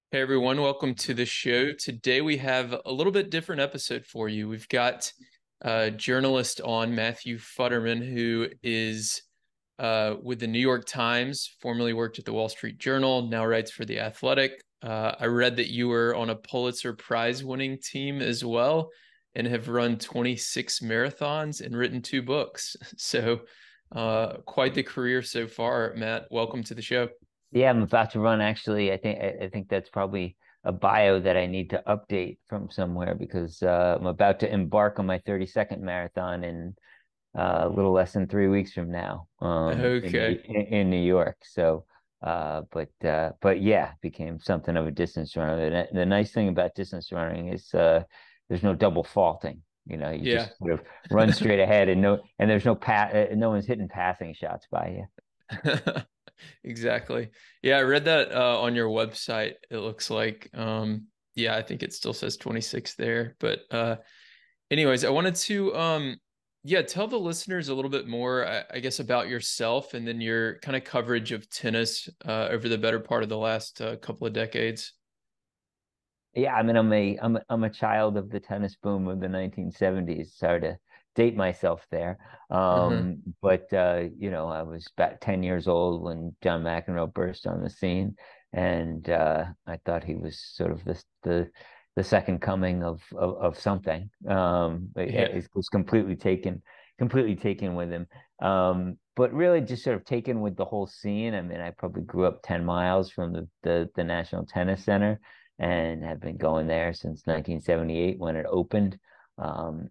Hey everyone, welcome to the show. Today we have a little bit different episode for you. We've got a journalist on, Matthew Futterman, who is with the New York Times, formerly worked at the Wall Street Journal, now writes for The Athletic. I read that you were on a Pulitzer Prize winning team as well and have run 26 marathons and written two books. So, quite the career so far, Matt. Welcome to the show. Yeah, I'm about to run actually. I think that's probably a bio that I need to update from somewhere because I'm about to embark on my 32nd marathon in a little less than 3 weeks from now Okay. in New York. So but yeah, became something of a distance runner. The nice thing about distance running is there's no double faulting. You Yeah. just sort of run straight ahead and there's no one's hitting passing shots by you. Exactly. Yeah, I read that on your website. It looks like yeah, I think it still says 26 there. But anyways, I wanted to yeah, tell the listeners a little bit more, I guess, about yourself and then your kind of coverage of tennis over the better part of the last couple of decades. Yeah, I mean, I'm a child of the tennis boom of the 1970s. Sorry to date myself there. Uh-huh. But I was about 10 years old when John McEnroe burst on the scene, and I thought he was sort of the second coming of something. But Yeah. it was completely taken with him. But really just sort of taken with the whole scene. I mean, I probably grew up 10 miles from the National Tennis Center and have been going there since 1978 when it opened. And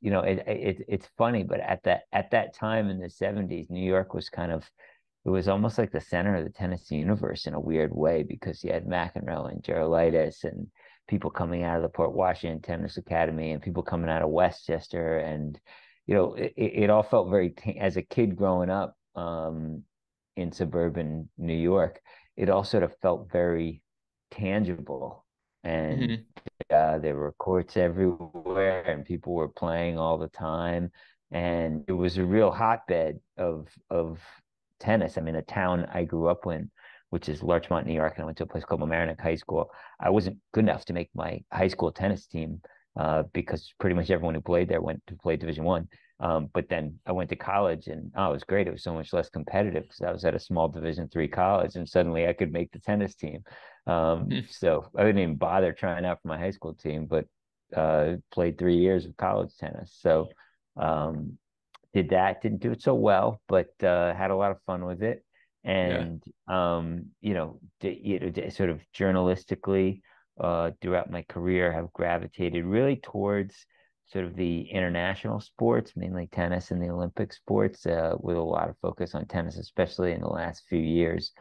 it's funny, but at that time in the 70s, New York was it was almost like the center of the tennis universe in a weird way because you had McEnroe and Gerolaitis and people coming out of the Port Washington Tennis Academy and people coming out of Westchester, and it all felt as a kid growing up in suburban New York, it all sort of felt very tangible. And Hmm. there were courts everywhere and people were playing all the time. And it was a real hotbed of tennis. I mean, the town I grew up in, which is Larchmont, New York, and I went to a place called Mamaroneck High School. I wasn't good enough to make my high school tennis team because pretty much everyone who played there went to play Division One. But then I went to college and it was great. It was so much less competitive because I was at a small Division 3 college and suddenly I could make the tennis team. So I didn't even bother trying out for my high school team, but played 3 years of college tennis. So um, did that, didn't do it so well, but had a lot of fun with it. Yeah. And sort of journalistically throughout my career have gravitated really towards sort of the international sports, mainly tennis and the Olympic sports, with a lot of focus on tennis, especially in the last few years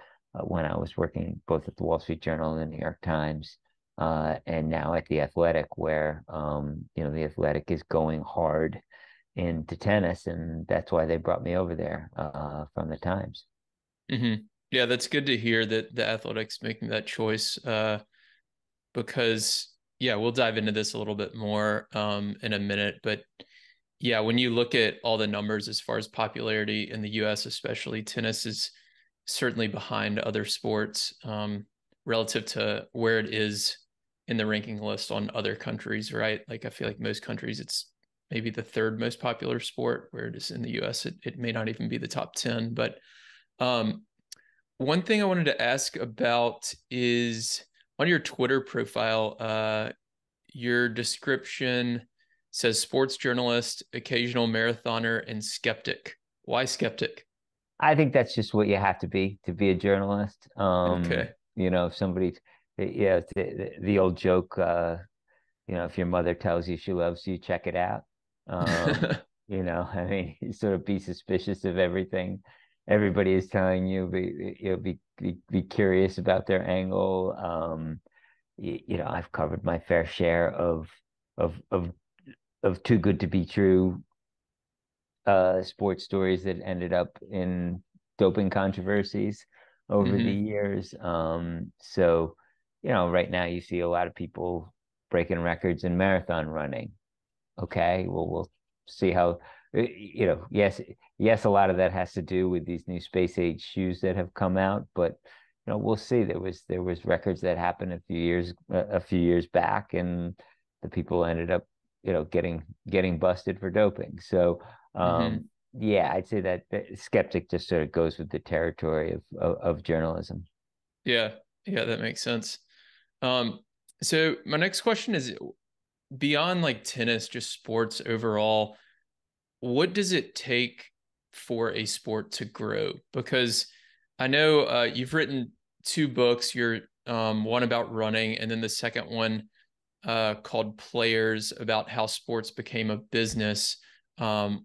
when I was working both at the Wall Street Journal and the New York Times, and now at the Athletic, where the Athletic is going hard into tennis, and that's why they brought me over there from the Times. Hmm. Yeah, that's good to hear that the Athletics making that choice. Because yeah, we'll dive into this a little bit more in a minute. But yeah, when you look at all the numbers as far as popularity in the US, especially tennis is certainly behind other sports relative to where it is in the ranking list on other countries, right? Like I feel like most countries it's maybe the third most popular sport, where it is in the US, it may not even be the top 10. But um, one thing I wanted to ask about is on your Twitter profile, your description says sports journalist, occasional marathoner, and skeptic. Why skeptic? I think that's just what you have to be a journalist. Okay. If somebody, yeah, the old joke, if your mother tells you she loves you, check it out. I mean, you sort of be suspicious of everything everybody is telling you. Be curious about their angle. I've covered my fair share of of of too good to be true sports stories that ended up in doping controversies over the Hmm. years. Right now you see a lot of people breaking records in marathon running. Okay, well, we'll see how, yes, a lot of that has to do with these new space age shoes that have come out, but we'll see. There was records that happened a few years back, and the people ended up, getting busted for doping. So, Hmm. yeah, I'd say that, skeptic just sort of goes with the territory of journalism. Yeah, yeah, that makes sense. Um, so my next question is beyond like tennis, just sports overall, what does it take for a sport to grow? Because I know you've written two books. You're one about running, and then the second one called Players about how sports became a business,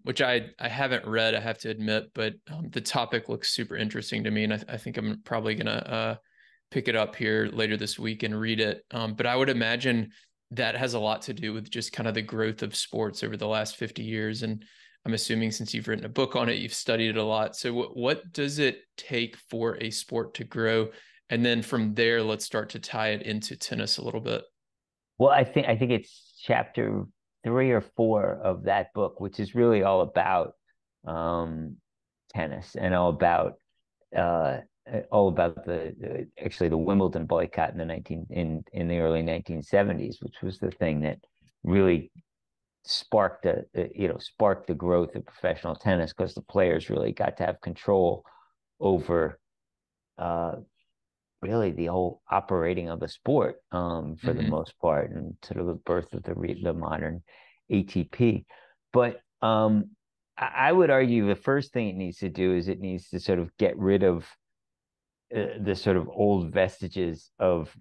which I haven't read, I have to admit, but the topic looks super interesting to me, and I think I'm probably gonna pick it up here later this week and read it. But I would imagine that has a lot to do with just kind of the growth of sports over the last 50 years. And I'm assuming since you've written a book on it, you've studied it a lot. So what does it take for a sport to grow? And then from there, let's start to tie it into tennis a little bit. Well, I think it's chapter 3 or 4 of that book, which is really all about um, tennis and uh, all about actually the Wimbledon boycott in the early 1970s, which was the thing that really sparked the growth of professional tennis, because the players really got to have control over uh, really the whole operating of the sport, for the Hmm. most part, and sort of the birth of the modern ATP. But I would argue the first thing it needs to do is it needs to sort of get rid of the sort of old vestiges of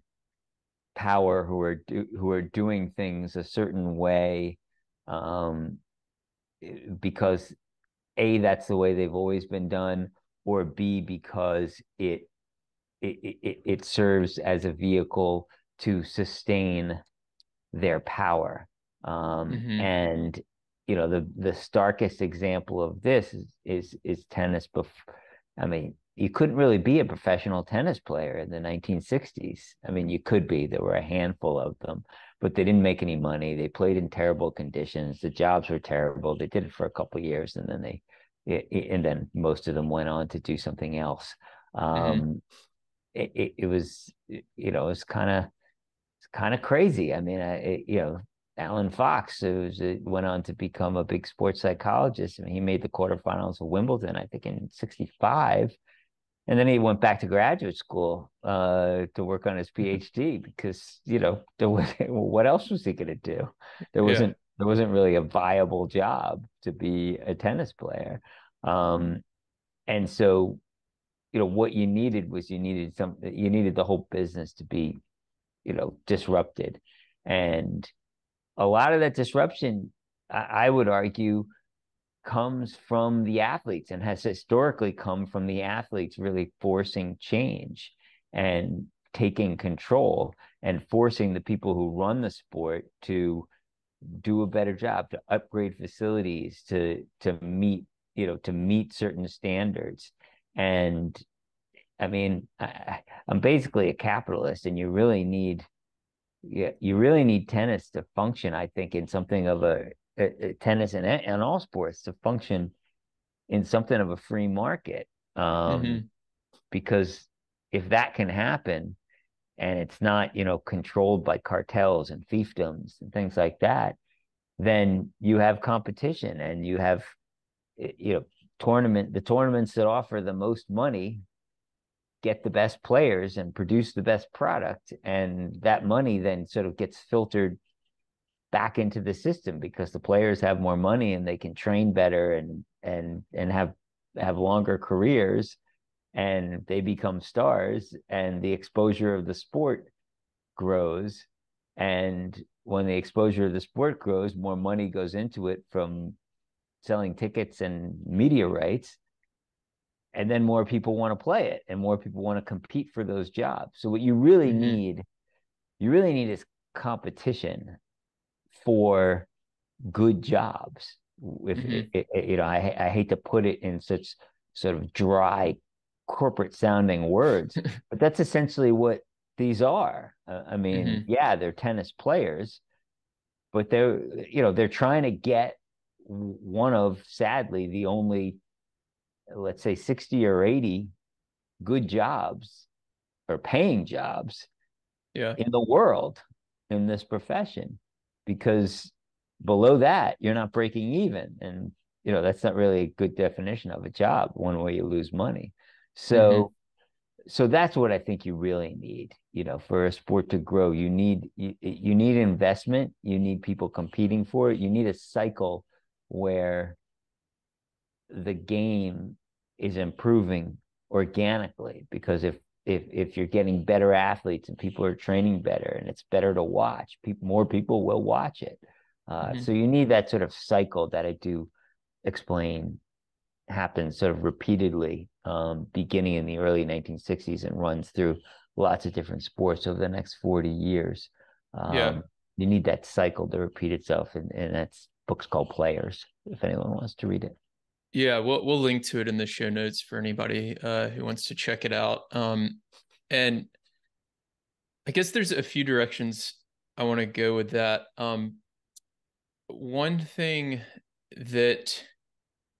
power who are doing things a certain way, um, because A, that's the way they've always been done, or B, because it serves as a vehicle to sustain their power. Hmm. And the starkest example of this is tennis. I mean, you couldn't really be a professional tennis player in the 1960s. I mean, you could be. There were a handful of them, but they didn't make any money. They played in terrible conditions. The jobs were terrible. They did it for a couple of years, and then most of them went on to do something else. Hmm. Um, it was, it's kind of crazy. I mean, Alan Fox, went on to become a big sports psychologist. I mean, he made the quarterfinals of Wimbledon, I think, in '65, and then he went back to graduate school to work on his PhD, because what else was he going to do? There Yeah. wasn't there wasn't really a viable job to be a tennis player, um, and so what you needed was you needed the whole business to be disrupted. And a lot of that disruption, I would argue, comes from the athletes, and has historically come from the athletes really forcing change and taking control, and forcing the people who run the sport to do a better job, to upgrade facilities, to meet certain standards. And I mean, I'm basically a capitalist, and you really need tennis to function, I think, in something of a tennis and all sports to function in something of a free market. Hmm. Because if that can happen, and it's not, controlled by cartels and fiefdoms and things like that, then you have competition, and you have, the tournaments that offer the most money get the best players and produce the best product, and that money then sort of gets filtered back into the system, because the players have more money, and they can train better, and have longer careers, and they become stars, and the exposure of the sport grows. And when the exposure of the sport grows, more money goes into it from selling tickets and media rights, and then more people want to play it, and more people want to compete for those jobs. So what Hmm. you really need is competition for good jobs. If Hmm. I hate to put it in such sort of dry corporate sounding words, but that's essentially what these are. I mean, Hmm. yeah, they're tennis players, but they're trying to get one of, sadly, the only, let's say, 60 or 80 good jobs or paying jobs Yeah. in the world in this profession, because below that you're not breaking even, and that's not really a good definition of a job, one where you lose money. Mm-hmm. So that's what I think you really need, for a sport to grow. You need investment, you need people competing for it, you need a cycle where the game is improving organically, because if you're getting better athletes and people are training better and it's better to watch, more people will watch it. Mm-hmm. So you need that sort of cycle that I do explain happens sort of repeatedly, beginning in the early 1960s and runs through lots of different sports over the next 40 years. Yeah. Um, you need that cycle to repeat itself, and that's book's called Players, if anyone wants to read it. Yeah, we'll link to it in the show notes for anybody who wants to check it out. And I guess there's a few directions I want to go with that. One thing that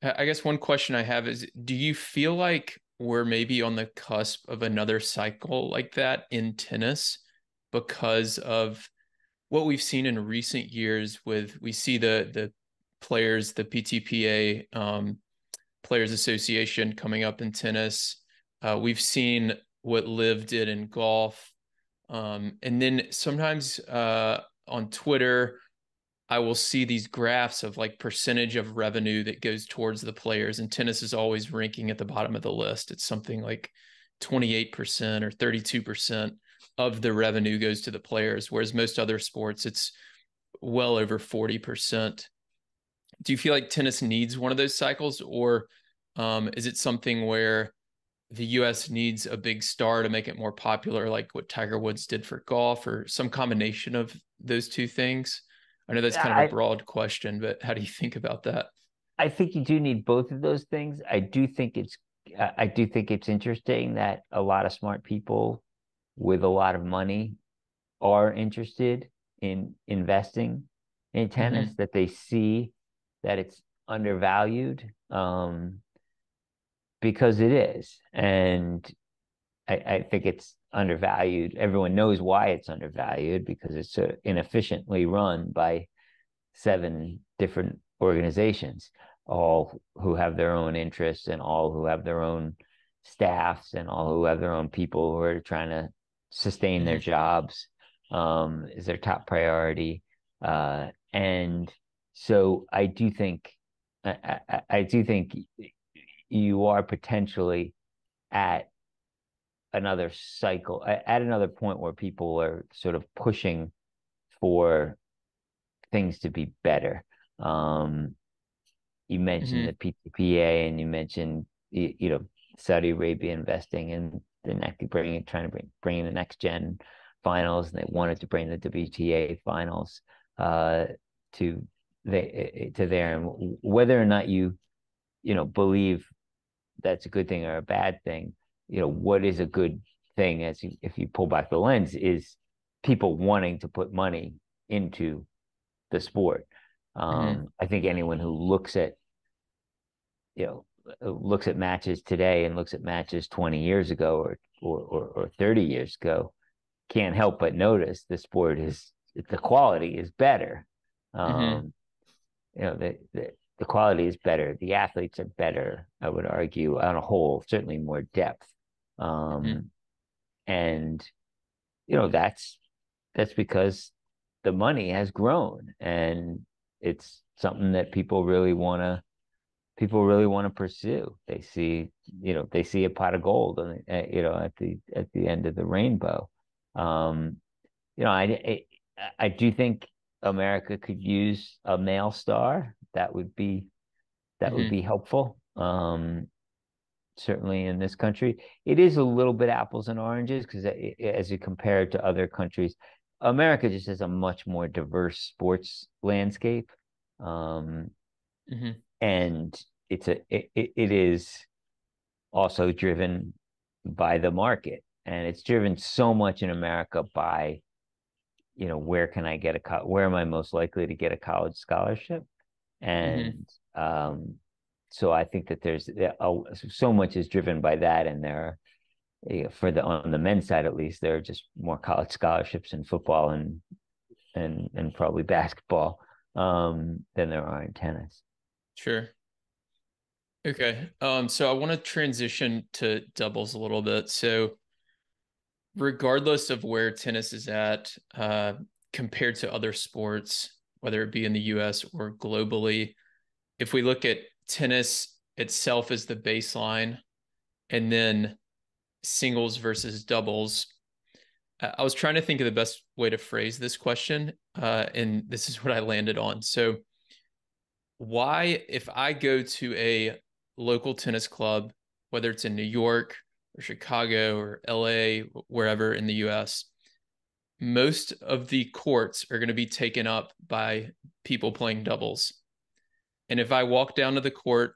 I guess one question I have is, do you feel like we're maybe on the cusp of another cycle like that in tennis because of what we've seen in recent years with we see the players, the PTPA Players Association coming up in tennis. We've seen what Liv did in golf. And then sometimes on Twitter, I will see these graphs of like percentage of revenue that goes towards the players, and tennis is always ranking at the bottom of the list. It's something like 28% or 32% of the revenue goes to the players, whereas most other sports, it's well over 40%. Do you feel like tennis needs one of those cycles, or is it something where the US needs a big star to make it more popular, like what Tiger Woods did for golf, or some combination of those two things? I know that's kind of a I broad question, but how do you think about that? I think you do need both of those things. I do think it's interesting that a lot of smart people with a lot of money are interested in investing in tennis, Hmm. that they see that it's undervalued, because it is. And I think it's undervalued. Everyone knows why it's undervalued, because it's so inefficiently run by 7 different organizations, all who have their own interests and all who have their own staffs and all who have their own people who are trying to sustain their Hmm. jobs, is their top priority. And so I do think you are potentially at another cycle, at another point where people are sort of pushing for things to be better. Um, you mentioned the Hmm. PTPA, and you mentioned Saudi Arabia investing in the next, trying to bring in the next gen finals, and they wanted to bring the WTA finals uh, to to there. And whether or not you believe that's a good thing or a bad thing, what is a good thing, if you pull back the lens, is people wanting to put money into the sport. Hmm. I think anyone who you know, looks at matches today and looks at matches 20 years ago, or 30 years ago, can't help but notice the quality is better. Hmm. Um, the quality is better. The athletes are better, I would argue, on a whole, certainly more depth. Hmm. Um, and that's because the money has grown, and it's something that people really want to pursue. They see a pot of gold, at the end of the rainbow. Um, you know, I do think America could use a male star. That would be Hmm. helpful. Certainly in this country, it is a little bit apples and oranges, because as you compare it to other countries, America just has a much more diverse sports landscape. Um, Hmm. and it is also driven by the market, and it's driven so much in America by, where am I most likely to get a college scholarship? Hmm. And so I think that so much is driven by that, and for the on the men's side at least, there are just more college scholarships in football and probably basketball than there are in tennis. Sure. Okay. So I want to transition to doubles a little bit. So regardless of where tennis is at, compared to other sports, whether it be in the US or globally, if we look at tennis itself as the baseline and then singles versus doubles, I was trying to think of the best way to phrase this question, and this is what I landed on. So, why, if I go to a local tennis club, whether it's in New York or Chicago or LA, wherever in the US, most of the courts are going to be taken up by people playing doubles. And if I walk down to the court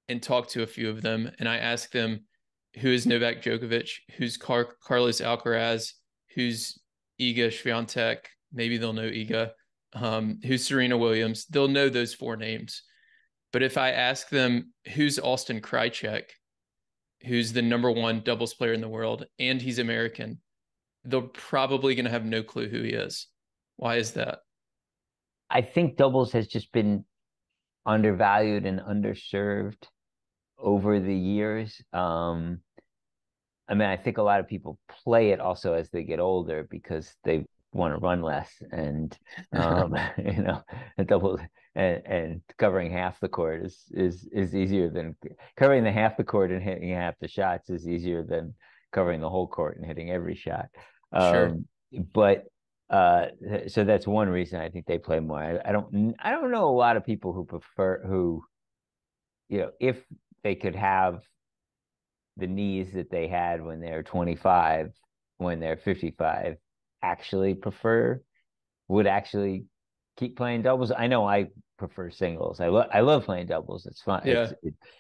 and talk to a few of them and I ask them, who is Novak Djokovic, who's Carlos Alcaraz, who's Iga Swiatek, maybe they'll know Iga, who's Serena Williams, they'll know those four names. But if I ask them, who's Austin Krajicek, who's the number one doubles player in the world, and he's American, they're probably going to have no clue who he is. Why is that? I think doubles has just been undervalued and underserved over the years. I mean, I think a lot of people play it also as they get older because they want to run less, and you know, a double and covering half the court is easier than covering the half the court and hitting half the shots is easier than covering the whole court and hitting every shot. Sure. But so that's one reason I think they play more. I don't know a lot of people who prefer who, if they could have the knees that they had when they're 25, when they're 55, actually would actually keep playing doubles. I know I prefer singles. I love playing doubles. It's fun. Yeah.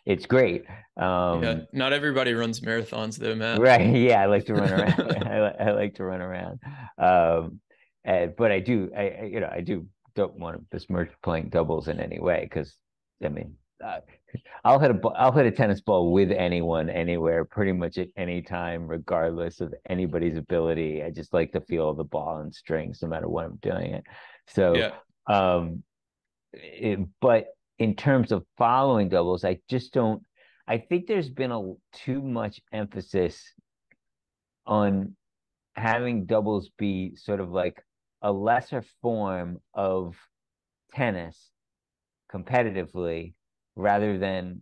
It's great. Yeah. Not everybody runs marathons though, Matt. Right. Yeah, I like to run around. I like to run around. But I do don't want to besmirch playing doubles in any way because I mean, I'll hit a tennis ball with anyone, anywhere, pretty much at any time, regardless of anybody's ability. I just like to feel the ball and strings, no matter what I'm doing it. So, Yeah. but in terms of following doubles, I just don't. I think there's been too much emphasis on having doubles be sort of like a lesser form of tennis competitively rather than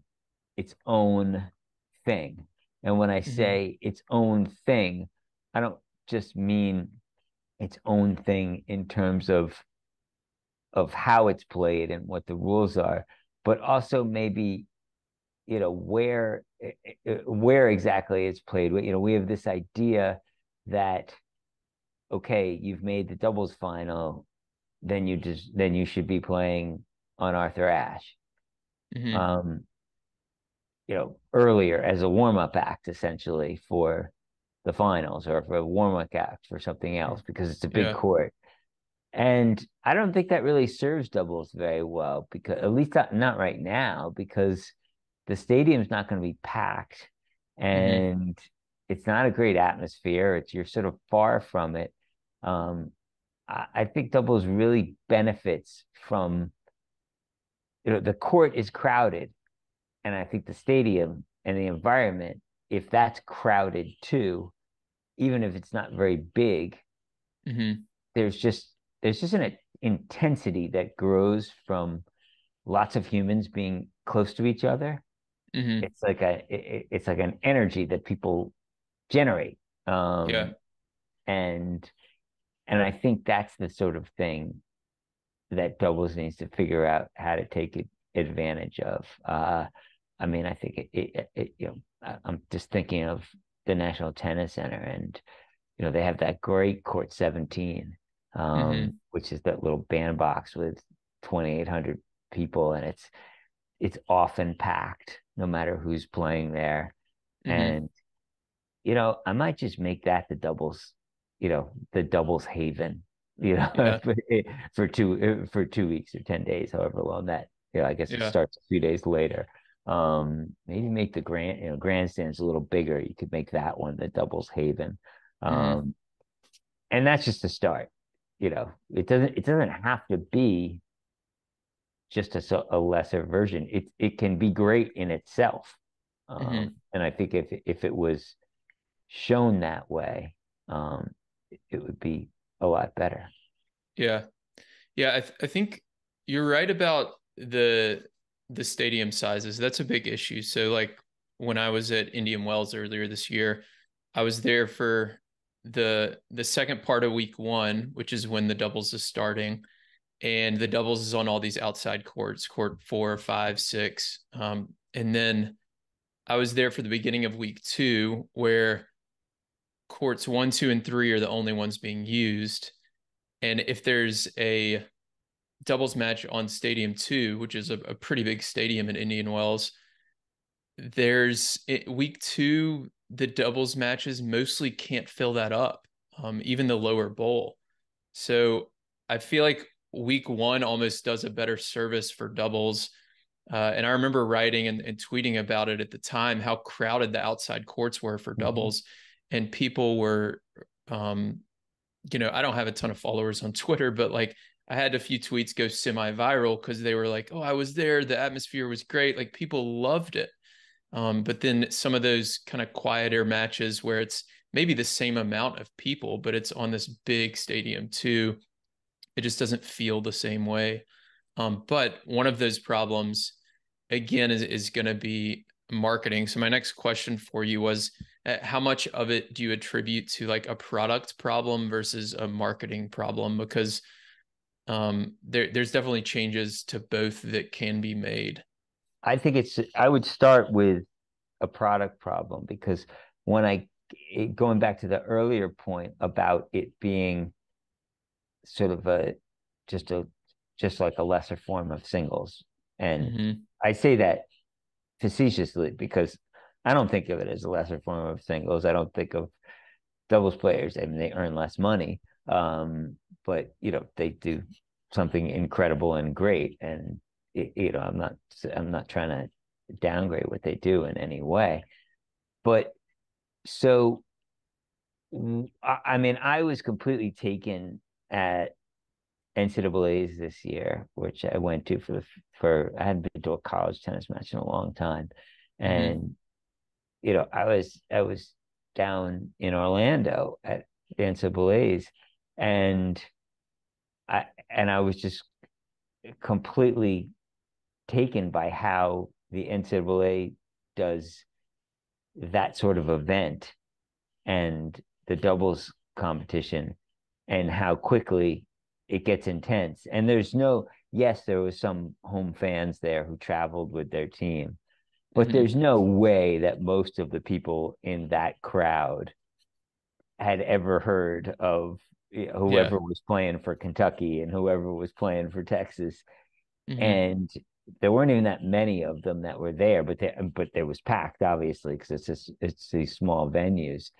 its own thing. And when I Hmm. say its own thing, I don't just mean its own thing in terms of how it's played and what the rules are, but also maybe where exactly it's played. We have this idea that okay, you've made the doubles final, then you should be playing on Arthur Ashe. Hmm. Um, earlier as a warm-up act essentially for the finals or for a warm-up act for something else because it's a big Yeah. court. And I don't think that really serves doubles very well because at least not right now because the stadium's not going to be packed Hmm. and it's not a great atmosphere. You're sort of far from it. Um, I think doubles really benefits from the court is crowded, and I think the stadium and the environment, if that's crowded too, even if it's not very big, Hmm. there's just an intensity that grows from lots of humans being close to each other. Hmm. It's like an energy that people generate. Yeah. And I think that's the sort of thing that doubles needs to figure out how to take advantage of. I mean, I think I'm just thinking of the National Tennis Center, and they have that great court 17, Hmm. which is that little bandbox with 2,800 people, and it's often packed, no matter who's playing there. Hmm. And I might just make that the doubles haven, Yeah. for 2 weeks or 10 days, however long that, I guess it Yeah. starts a few days later. Maybe make the grandstands a little bigger. You could make that one the doubles haven. Hmm. Um, and that's just a start. It doesn't have to be just a lesser version. It can be great in itself. Hmm. And I think if it was shown that way, it would be a lot better. Yeah. Yeah, I think you're right about the stadium sizes. That's a big issue. So like when I was at Indian Wells earlier this year, I was there for the second part of week one, which is when the doubles is starting. And the doubles is on all these outside courts, court 4, 5, 6. And then I was there for the beginning of week two, where courts 1, 2, and 3 are the only ones being used. And if there's a doubles match on Stadium 2, which is a pretty big stadium in Indian Wells, week two, the doubles matches mostly can't fill that up, even the lower bowl. So I feel like week one almost does a better service for doubles. And I remember writing and tweeting about it at the time, how crowded the outside courts were for Mhm. doubles. And people were, um, I don't have a ton of followers on Twitter, but like I had a few tweets go semi-viral because they were like, "Oh, I was there. The atmosphere was great. Like people loved it." But then some of those kind of quieter matches where it's maybe the same amount of people, but it's on this big stadium too, it just doesn't feel the same way. But one of those problems, again, is going to be marketing. So my next question for you was, how much of it do you attribute to like a product problem versus a marketing problem? Because there's definitely changes to both that can be made. I would start with a product problem because when going back to the earlier point about it being sort of just a just like a lesser form of singles. And Hmm. I say that facetiously because I don't think of it as a lesser form of singles. I don't think of doubles players. I mean, they earn less money, but they do something incredible and great. And I'm not trying to downgrade what they do in any way. But so I mean, I was completely taken at NCAA's this year, which I went to for I hadn't been to a college tennis match in a long time, Hmm. and I was down in Orlando at the NCAA's, and I was just completely taken by how the NCAA does that sort of event and the doubles competition and how quickly it gets intense. And yes, there was some home fans there who traveled with their team, but Hmm. there's no way that most of the people in that crowd had ever heard of Yeah. whoever was playing for Kentucky and whoever was playing for Texas. Hmm. And there weren't even that many of them that were there, but there was packed, obviously, because it's these small venues.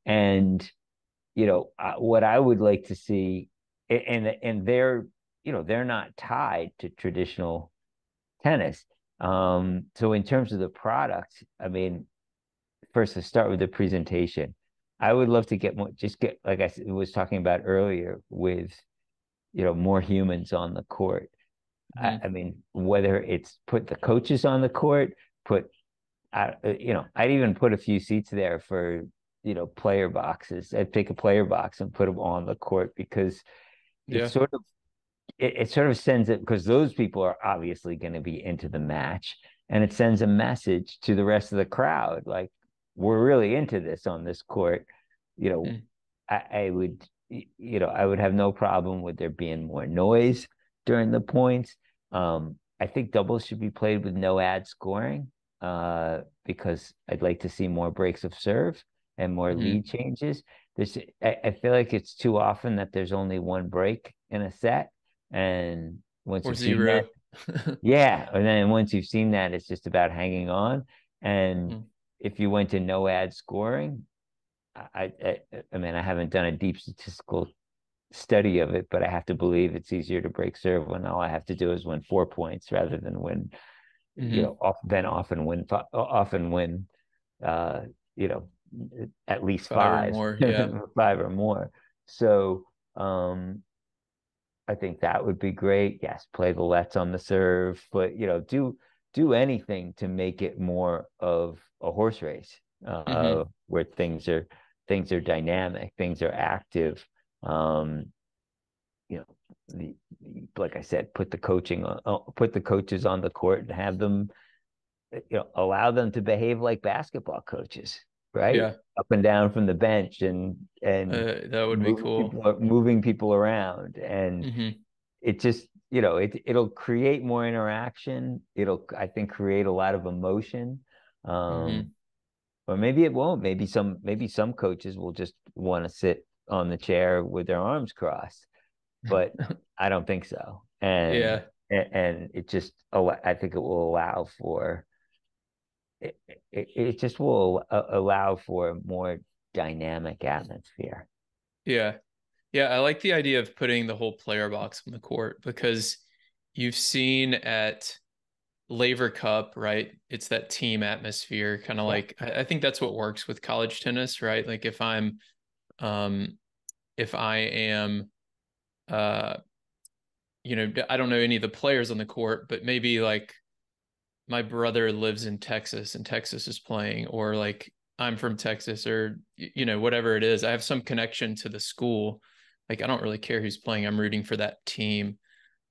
And what I would like to see, and they're not tied to traditional tennis. So in terms of the product, I mean, first to start with the presentation, I would love to just get like was talking about earlier with more humans on the court. I Hmm. mean, whether it's put the coaches on the court, I'd even put a few seats there for player boxes. I'd take a player box and put them on the court because it Yeah. sort of it sort of sends it because those people are obviously going to be into the match, and it sends a message to the rest of the crowd like we're really into this on this court. You know, Mm. I would have no problem with there being more noise during the points. I think doubles should be played with no ad scoring, because I'd like to see more breaks of serve and more Hmm. lead changes. I feel like it's too often that there's only one break in a set, and once Or you've seen that, zero. yeah, and then once you've seen that, it's just about hanging on. And Hmm. if you went to no ad scoring, I mean, I haven't done a deep statistical study of it, but I have to believe it's easier to break serve when all I have to do is win 4 points rather than win Mm-hmm. Often win, uh, you know, at least Five or five, more. Yeah. five or more. So, I think that would be great. Yes, play the lets on the serve, but do anything to make it more of a horse race, Mm-hmm. where things are dynamic, things are active. Um, you know, like I said, put the coaches on the court and have them, allow them to behave like basketball coaches, right? Yeah. Up and down from the bench and That would be cool. moving people around, and Mm-hmm. it just it'll create more interaction. It'll, I think, create a lot of emotion. Mm-hmm. Or maybe it won't. Maybe some coaches will just want to sit on the chair with their arms crossed, but I don't think so. And Yeah. it just, I think it will allow for it just will allow for a more dynamic atmosphere. Yeah. Yeah. I like the idea of putting the whole player box on the court because you've seen at Laver Cup, right? It's that team atmosphere, kind of Yeah. like I think that's what works with college tennis, right? Like um if I am uh I don't know any of the players on the court, but maybe like my brother lives in Texas and Texas is playing, or like I'm from Texas, or whatever it is. I have some connection to the school. Like I don't really care who's playing. I'm rooting for that team.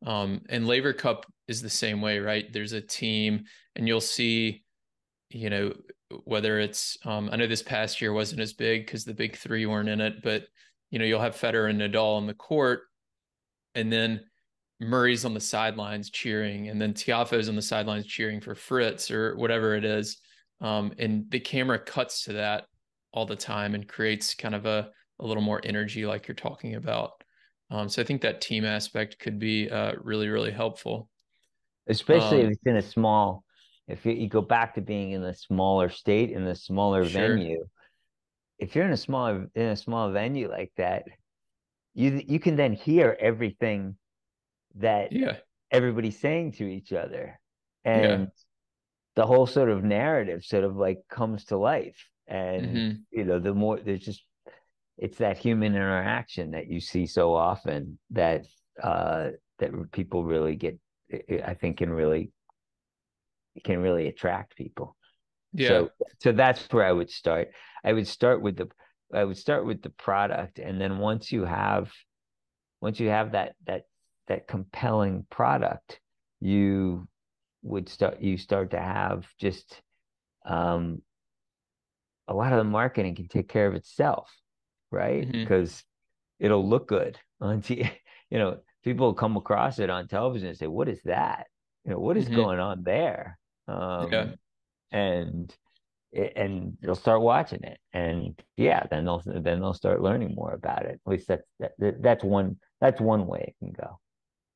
And Laver Cup is the same way, right? There's a team, and you'll see, you know, whether it's I know this past year wasn't as big because the big three weren't in it, but you'll have Federer and Nadal on the court, and then Murray's on the sidelines cheering, and then Tiafoe's on the sidelines cheering for Fritz or whatever it is. And the camera cuts to that all the time and creates kind of a little more energy, like you're talking about. So I think that team aspect could be really, really helpful. Especially if Um, it's in a small, if you go back to being in a smaller state, in a smaller sure. venue. If you're in a small venue like that, you can then hear everything that Yeah. everybody's saying to each other, Yeah. and the whole sort of narrative sort of like comes to life. And Hmm. the more there's just it's that human interaction that you see so often that people really get, I think, can really attract people. Yeah. So that's where I would start. I would start with the I would start with the product, and then once you have that compelling product, you start to have just, um, a lot of the marketing can take care of itself, right? Hmm. Because it'll look good on TV. People will come across it on television and say, "What is that? What is Hmm. going on there?" Yeah. Um, and and they'll start watching it, and yeah, then they'll start learning more about it. At least that's one way it can go.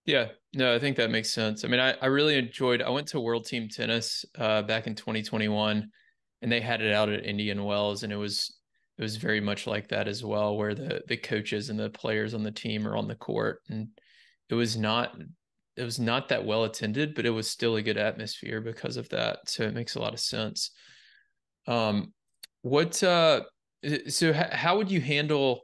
Yeah, no, I think that makes sense. I mean, I really enjoyed. I went to World Team Tennis back in 2021, and they had it out at Indian Wells, and it was very much like that as well, where the coaches and the players on the team are on the court, and it was not it was not that well attended, but it was still a good atmosphere because of that. So it makes a lot of sense. Um, what so how would you handle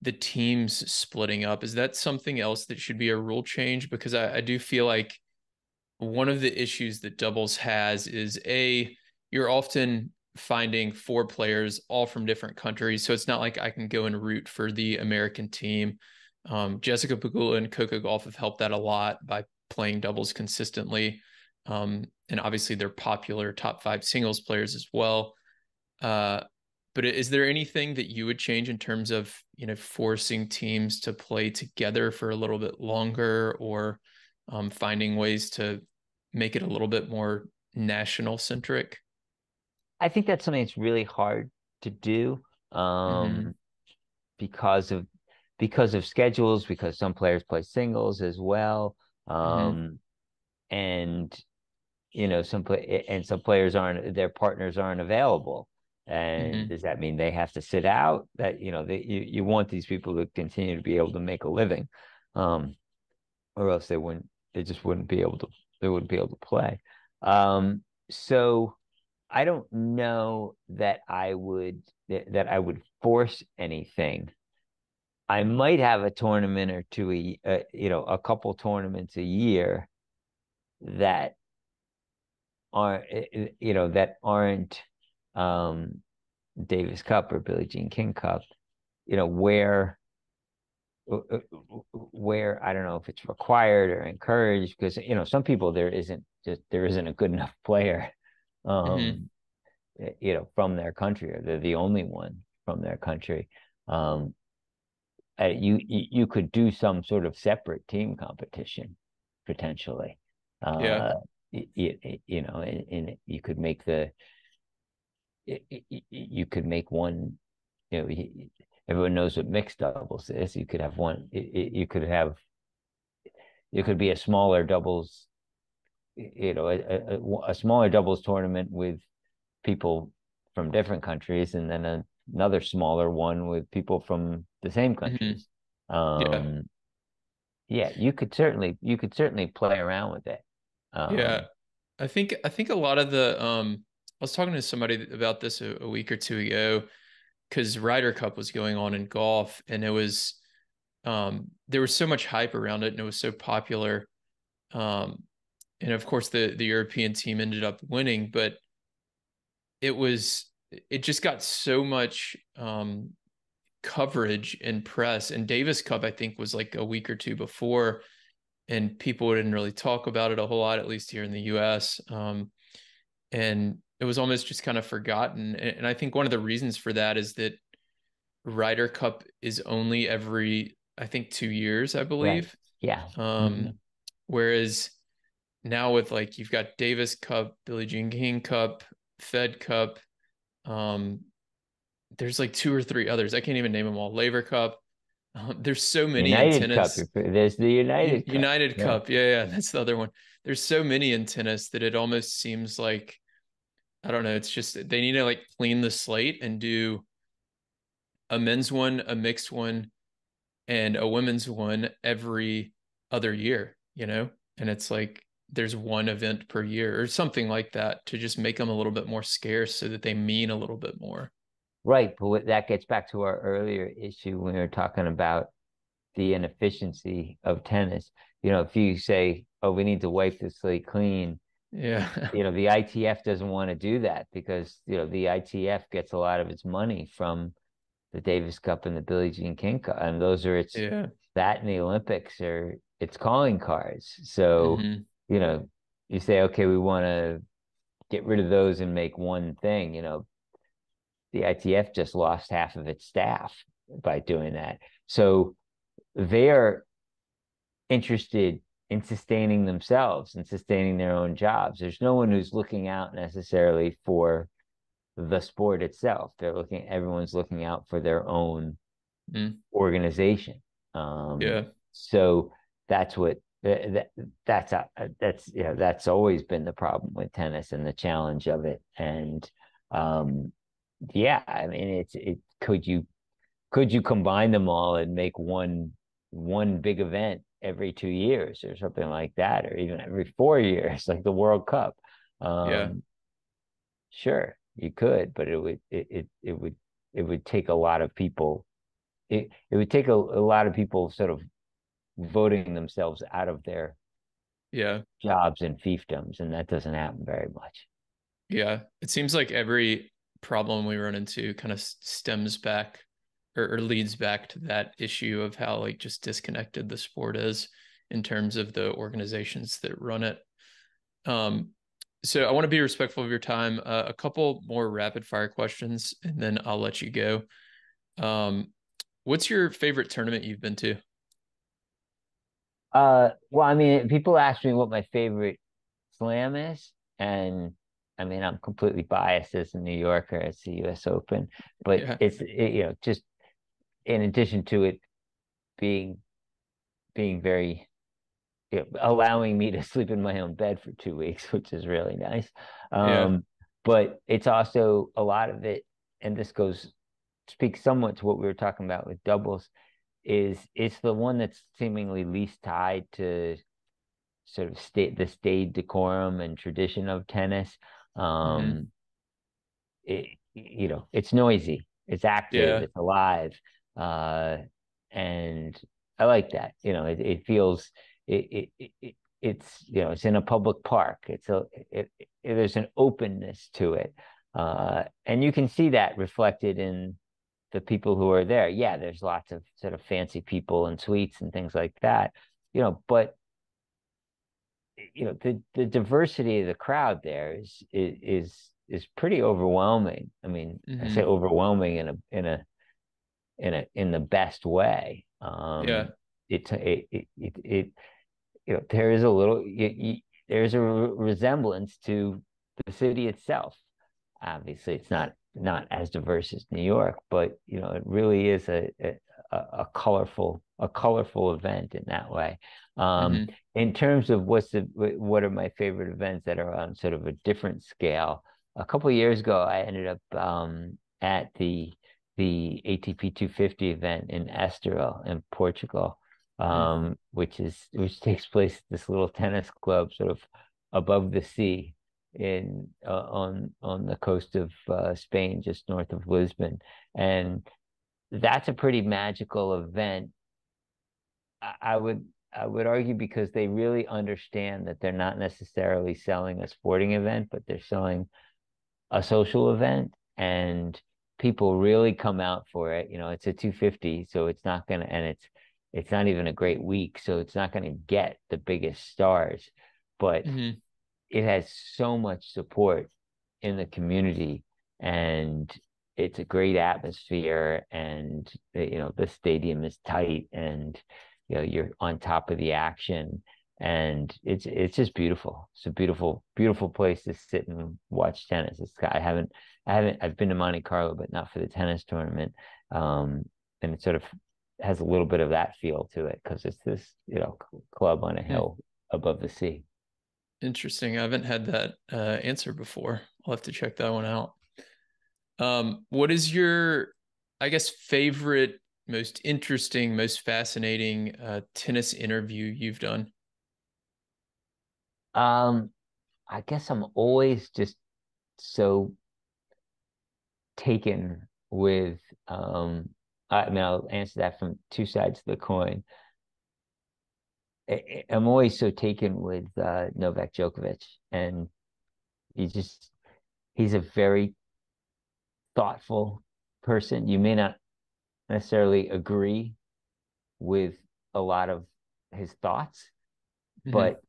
the teams splitting up? Is that something else that should be a rule change? Because I do feel like one of the issues that doubles has is you're often finding four players all from different countries. So it's not like I can go and root for the American team. Jessica Pegula and Coco Golf have helped that a lot by playing doubles consistently. And obviously they're popular top five singles players as well. Uh, but is there anything that you would change in terms of, forcing teams to play together for a little bit longer, or finding ways to make it a little bit more national centric? I think that's something that's really hard to do, Hmm. because of schedules, because some players play singles as well, Hmm. and some players aren't their partners aren't available. And Hmm. does that mean they have to sit out? That you want these people to continue to be able to make a living, um, or else they just wouldn't be able to play. So I don't know that I would force anything. I might have a tournament or two, a couple tournaments a year that aren't um, Davis Cup or Billie Jean King Cup, you know, uh, uh, where I don't know if it's required or encouraged because some people there isn't a good enough player, Hmm. um, from their country, or they're the only one from their country. Um, you could do some sort of separate team competition potentially. Yeah. Uh, and you could make you could make one. Everyone knows what mixed doubles is. You could have one. You could be a smaller doubles. A smaller doubles tournament with people from different countries, and then another smaller one with people from the same Hmm. countries. Yeah. Um, yeah, you could certainly play around with it. Yeah. Um, I think a lot of the I was talking to somebody about this a week or two ago because Ryder Cup was going on in golf and it was there was so much hype around it and it was so popular. Um, and of course the European team ended up winning, but it was it just got so much coverage and press. And Davis Cup, I think, was like a week or two before, and people didn't really talk about it a whole lot, at least here in the US. And it was almost just kind of forgotten. And I think one of the reasons for that is that Ryder Cup is only every, I think, 2 years, I right. believe. Yeah. Um, whereas now with like you've got Davis Cup, Billie Jean King Cup, Fed Cup, um, there's like two or three others. I can't even name them all. Laver Cup. There's so many in United Cup. tennis. There's the United Cup. United Yeah. Cup. Yeah, yeah, that's the other one. There's so many in tennis that it almost seems like I don't know. It's just they need to like clean the slate and do a men's one, a mixed one, and a women's one every other year, you know? And it's like there's one event per year or something like that to just make them a little bit more scarce so that they mean a little bit more. Right. But that gets back to our earlier issue when we were talking about the inefficiency of tennis. If you say, "Oh, we need to wipe the slate clean," Yeah. the ITF doesn't want to do that because the ITF gets a lot of its money from the Davis Cup and the Billie Jean King Cup, and those are its Yeah. that and the Olympics are its calling cards. So, Hmm. you know, you say, okay, we want to get rid of those and make one thing. The ITF just lost half of its staff by doing that. So they're interested in sustaining themselves and sustaining their own jobs. There's no one who's looking out necessarily for the sport itself. Everyone's looking out for their own Mm. organization. Um, Yeah. so that's what that's always been the problem with tennis and the challenge of it. And um, yeah, I mean, could you combine them all and make one big event every 2 years or something like that, or even every 4 years, like the World Cup? Yeah. Um, sure, you could, but it would take a lot of people. It would take a lot of people sort of voting themselves out of their Yeah. jobs and fiefdoms, and that doesn't happen very much. Yeah. It seems like every problem we run into kind of stems back or leads back to that issue of how like just disconnected the sport is in terms of the organizations that run it. Um, so I want to be respectful of your time. A couple more rapid fire questions, and then I'll let you go. Um, what's your favorite tournament you've been to? Well, I mean, people ask me what my favorite slam is, and I mean, I'm completely biased as a New Yorker. It's the U.S. Open, but Yeah. just in addition to it being very allowing me to sleep in my own bed for 2 weeks, which is really nice. Yeah. But it's also a lot of it, and this speaks somewhat to what we were talking about with doubles, is it's the one that's seemingly least tied to sort of the staid decorum and tradition of tennis. Hmm. It's noisy, it's active, Yeah. it's alive, uh, and I like that. It feels it's it's in a public park. There's an openness to it, and you can see that reflected in the people who are there. Yeah, there's lots of sort of fancy people and suites and things like that, but the diversity of the crowd there is pretty overwhelming. I mean, I say Hmm. overwhelming in the best way. Yeah. There is a little there's a resemblance to the city itself. Obviously, it's not as diverse as New York, but it really is a colorful event in that way. Hmm. In terms of what are my favorite events that are on sort of a different scale, a couple of years ago, I ended up at the ATP 250 event in Estoril in Portugal, which takes place at this little tennis club sort of above the sea on the coast of Spain, just north of Lisbon, and that's a pretty magical event. I would argue because they really understand that they're not necessarily selling a sporting event, but they're selling a social event, and people really come out for it. It's a 250, so it's not gonna, and it's not even a great week, so it's not gonna get the biggest stars, but Hmm. it has so much support in the community, and it's a great atmosphere, and the stadium is tight, and you're on top of the action, and it's just beautiful. It's a beautiful place to sit and watch tennis. I've been to Monte Carlo, but not for the tennis tournament. And it sort of has a little bit of that feel to it because it's this club on a hill above the sea. Interesting. I haven't had that answer before. I'll have to check that one out. What is your, I guess, favorite, most interesting, most fascinating tennis interview you've done? Um, I guess I'm always just so taken with I mean I'll answer that from two sides of the coin. I'm always so taken with Novak Djokovic, and he's a very thoughtful person. You may not necessarily agree with a lot of his thoughts, Hmm. but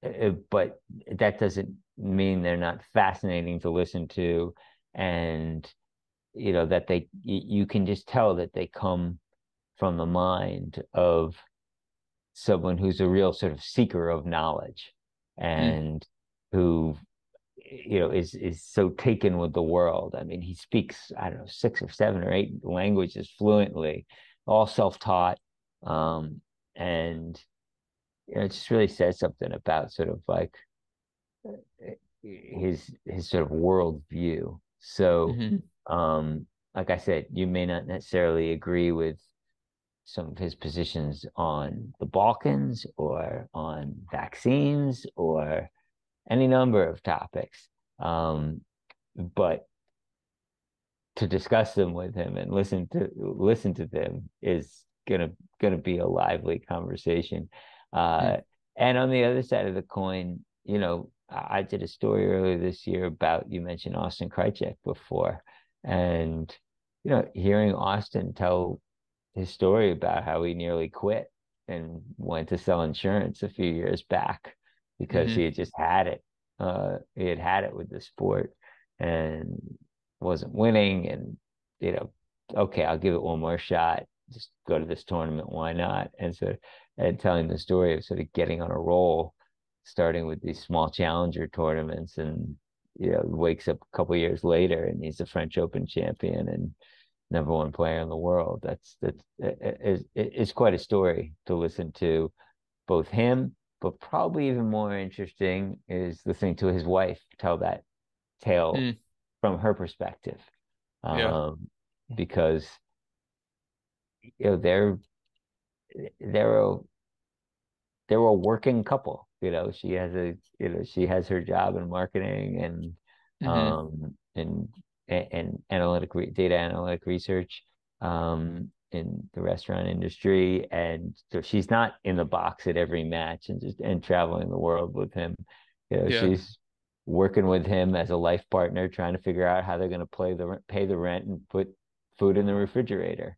that doesn't mean they're not fascinating to listen to, and that you can just tell that they come from the mind of someone who's a real sort of seeker of knowledge, Mm. and who is so taken with the world. I mean, he speaks, I don't know, six or seven or eight languages fluently, all self-taught. And it just really says something about sort of like his sort of world view. So, Hmm. like I said, you may not necessarily agree with some of his positions on the Balkans or on vaccines or any number of topics. But to discuss them with him and listen to them is gonna be a lively conversation. Uh, Mm. and on the other side of the coin, I did a story earlier this year about you mentioned Austin Krajicek before, and hearing Austin tell his story about how he nearly quit and went to sell insurance a few years back because he Hmm. had just had it. He had had it with the sport and wasn't winning. And, okay, I'll give it one more shot. Just go to this tournament. Why not? And telling the story of sort of getting on a roll, starting with these small challenger tournaments, and wakes up a couple of years later and he's a French Open champion and number one player in the world. That's it's quite a story to listen to, both him, but probably even more interesting is listening to his wife tell that tale Mm. from her perspective, Yeah. um, because they're they're a working couple. She has her job in marketing Hmm. um and and data analytic research in the restaurant industry, and so she's not in the box at every match and traveling the world with him. Yeah. She's working with him as a life partner, trying to figure out how they're going to pay the rent and put food in the refrigerator.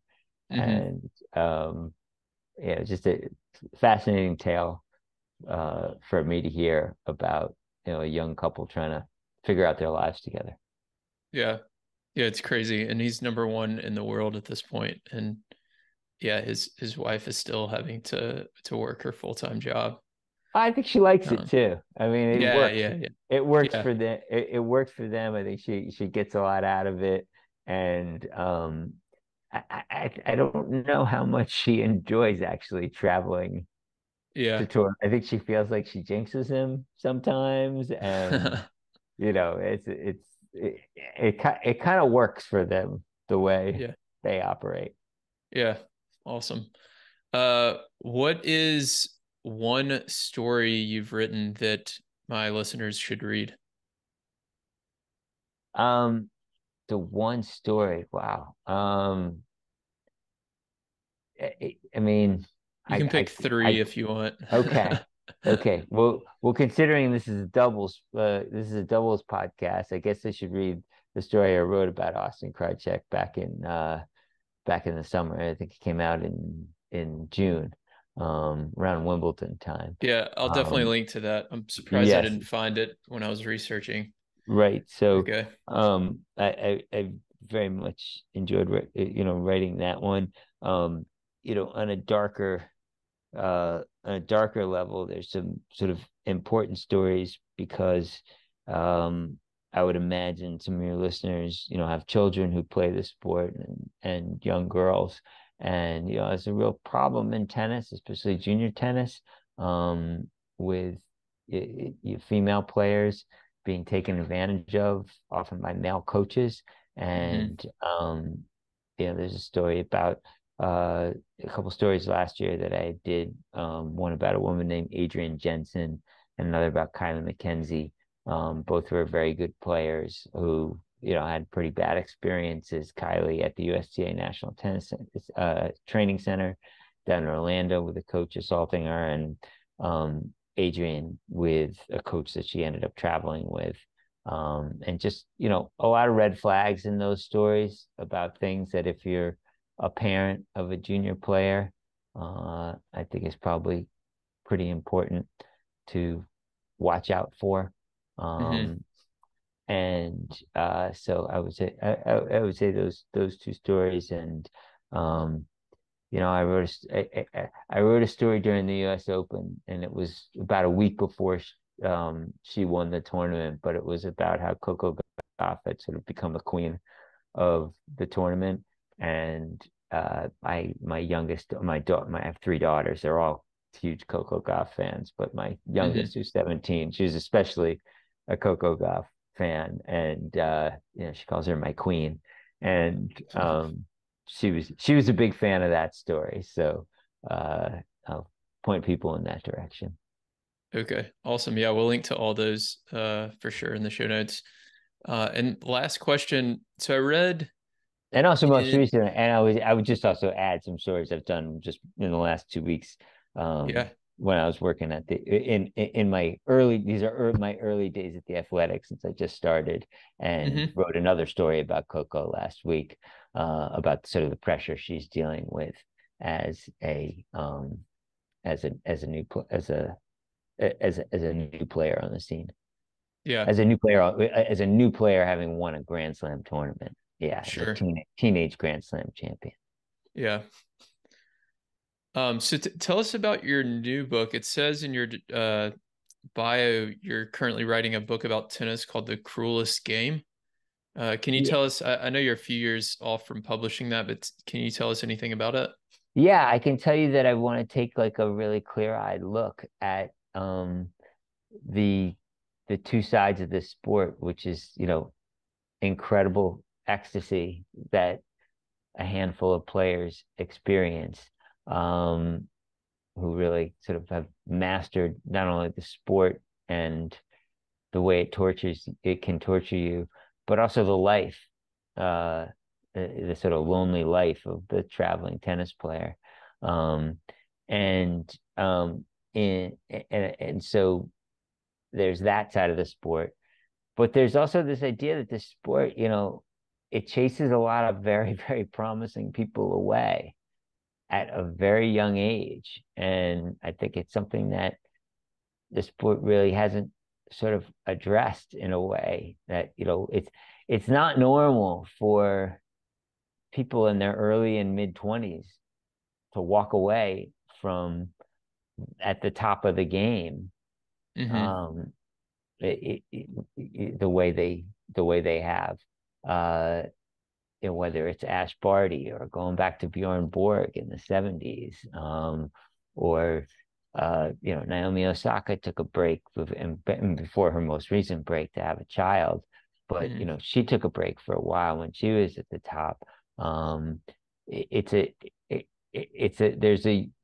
Hmm. And just a fascinating tale for me to hear about, a young couple trying to figure out their lives together. Yeah. Yeah, it's crazy. And he's number one in the world at this point. And yeah, his wife is still having to work her full-time job. I think she likes it Um, too. I mean, it yeah, works. yeah, yeah. It works Yeah. for them. It works for them. I think she gets a lot out of it, and I don't know how much she enjoys actually traveling to Yeah. tour. I think she feels like she jinxes him sometimes, and it kind of works for them the way Yeah. they operate. Yeah. Awesome. What is one story you've written that my listeners should read? Um, the one story, wow. I mean, You can pick three I, if you want. okay, okay. Well, considering this is a doubles podcast, I guess I should read the story I wrote about Austin Krajicek back in the summer. I think it came out in June, around Wimbledon time. Yeah, I'll definitely Um, link to that. I'm surprised I yes, didn't find it when I was researching. right. So, Okay. I very much enjoyed writing that one. Um, on a darker level, there's some sort of important stories because I would imagine some of your listeners, have children who play the sport and young girls. And, it's a real problem in tennis, especially junior tennis, with female players being taken advantage of, often by male coaches. Hmm. And, there's a story about a couple stories last year that I did. One about a woman named Adrienne Jensen, and another about Kylie McKenzie. Both were very good players who, had pretty bad experiences. Kylie at the USTA National Tennis Training Center down in Orlando with a coach assaulting her, and Adrienne with a coach that she ended up traveling with. And just, a lot of red flags in those stories about things that if you're a parent of a junior player, I think is probably pretty important to watch out for. Hmm. Um, and so I would say those two stories. And um, I wrote a story during the U.S. Open, and it was about a week before she won the tournament, but it was about how Coco Gauff had sort of become the queen of the tournament. And I have three daughters. They're all huge Coco Gauff fans, but my Hmm. youngest, who's 17, she's especially a Coco Gauff fan, and she calls her my queen. And she was a big fan of that story, so I'll point people in that direction. Okay. Awesome. Yeah, we'll link to all those for sure in the show notes. And last question. So I read And also most in recent, and I would just also add some stories I've done just in the last 2 weeks. yeah. When I was working in my early these are my early days at the Athletic, since I just started, and Hmm. wrote another story about Coco last week, about sort of the pressure she's dealing with as a new as a new player on the scene, Yeah, as a new player having won a Grand Slam tournament. Yeah, as a sure. teenage Grand Slam champion. Yeah. So tell us about your new book. It says in your bio you're currently writing a book about tennis called The Cruelest Game. Can you Yeah, tell us? I know you're a few years off from publishing that, but can you tell us anything about it? yeah, I can tell you that I want to take like a really clear-eyed look at the the two sides of this sport, which is, incredible ecstasy that a handful of players experience, um, who really really sort of have mastered not only the sport and the way it can torture you, but also the life, uh, the sort of lonely life of the traveling tennis player. Um, and and so there's that side of the sport, but there's also this idea that this sport, it chases a lot of very, very promising people away at a very young age. And I think it's something that the sport really hasn't sort of addressed in a way that, it's not normal for people in their early and mid 20s to walk away from at the top of the game, Mm-hmm. um, the way they have. Uh, whether it's Ash Barty or going back to Bjorn Borg in the 70s, or Naomi Osaka took a break and before her most recent break to have a child, but Mm-hmm. she took a break for a while when she was at the top. Um, it, it's a it, it's a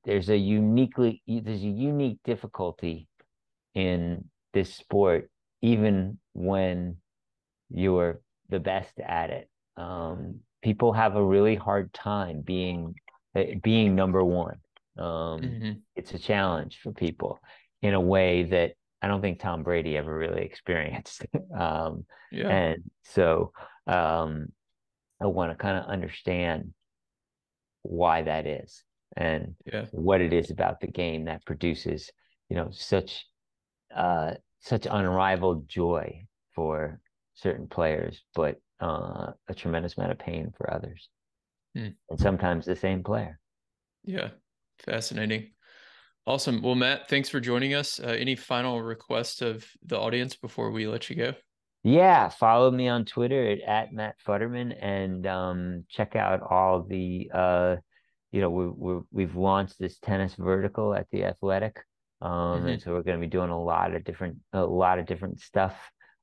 there's a unique difficulty in this sport, even when you're the best at it. People have a really hard time being number one. Mm-hmm. It's a challenge for people in a way that I don't think Tom Brady ever really experienced. Yeah. And so I want to kind of understand why that is and Yeah. what it is about the game that produces, you know, such such unrivaled joy for certain players, but a tremendous amount of pain for others, Mm. and sometimes the same player. Yeah. Fascinating. Awesome. Well, Matt, thanks for joining us. Any final requests of the audience before we let you go? Yeah, follow me on Twitter at Matt Futterman and check out all the we've launched this tennis vertical at the Athletic. And Mm-hmm. so we're going to be doing a lot of different stuff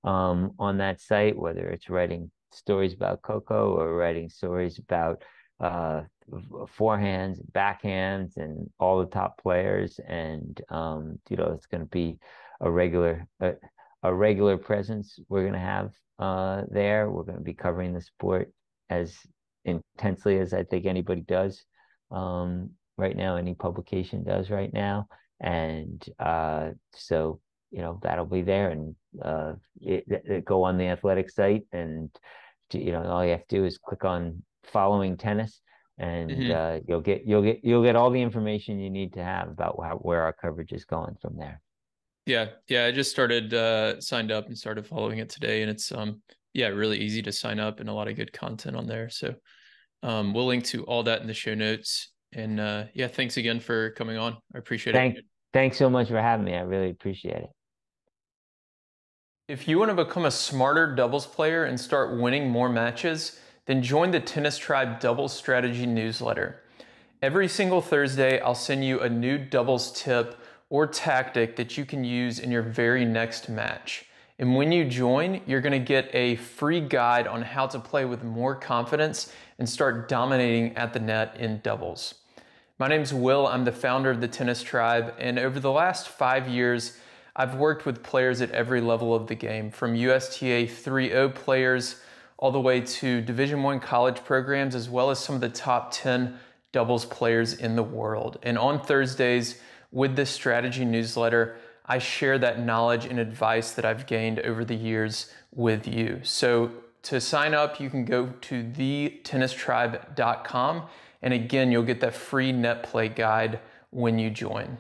on that site, whether it's writing stories about Coco or writing stories about uh forehands, backhands, and all the top players. And it's going to be a regular a regular presence we're going to have there. We're going to be covering the sport as intensely as I think anybody does right now, any publication does right now. And so, that'll be there. And go on the athletic site, and all you have to do is click on following tennis, and Mm-hmm. you'll get all the information you need to have about where our coverage is going from there. Yeah. Yeah. I just started signed up and started following it today, and it's yeah, really easy to sign up and a lot of good content on there. So we'll link to all that in the show notes. And yeah, thanks again for coming on. I appreciate it. Thanks so much for having me. I really appreciate it. If you want to become a smarter doubles player and start winning more matches, then join the Tennis Tribe Doubles Strategy newsletter. Every single Thursday, I'll send you a new doubles tip or tactic that you can use in your very next match. And when you join, you're going to get a free guide on how to play with more confidence and start dominating at the net in doubles. My name's Will. I'm the founder of the Tennis Tribe, and over the last 5 years, I've worked with players at every level of the game, from USTA 3.0 players all the way to Division I college programs, as well as some of the top 10 doubles players in the world. And on Thursdays, with this strategy newsletter, I share that knowledge and advice that I've gained over the years with you. So to sign up, you can go to thetennistribe.com. And again, you'll get that free net play guide when you join.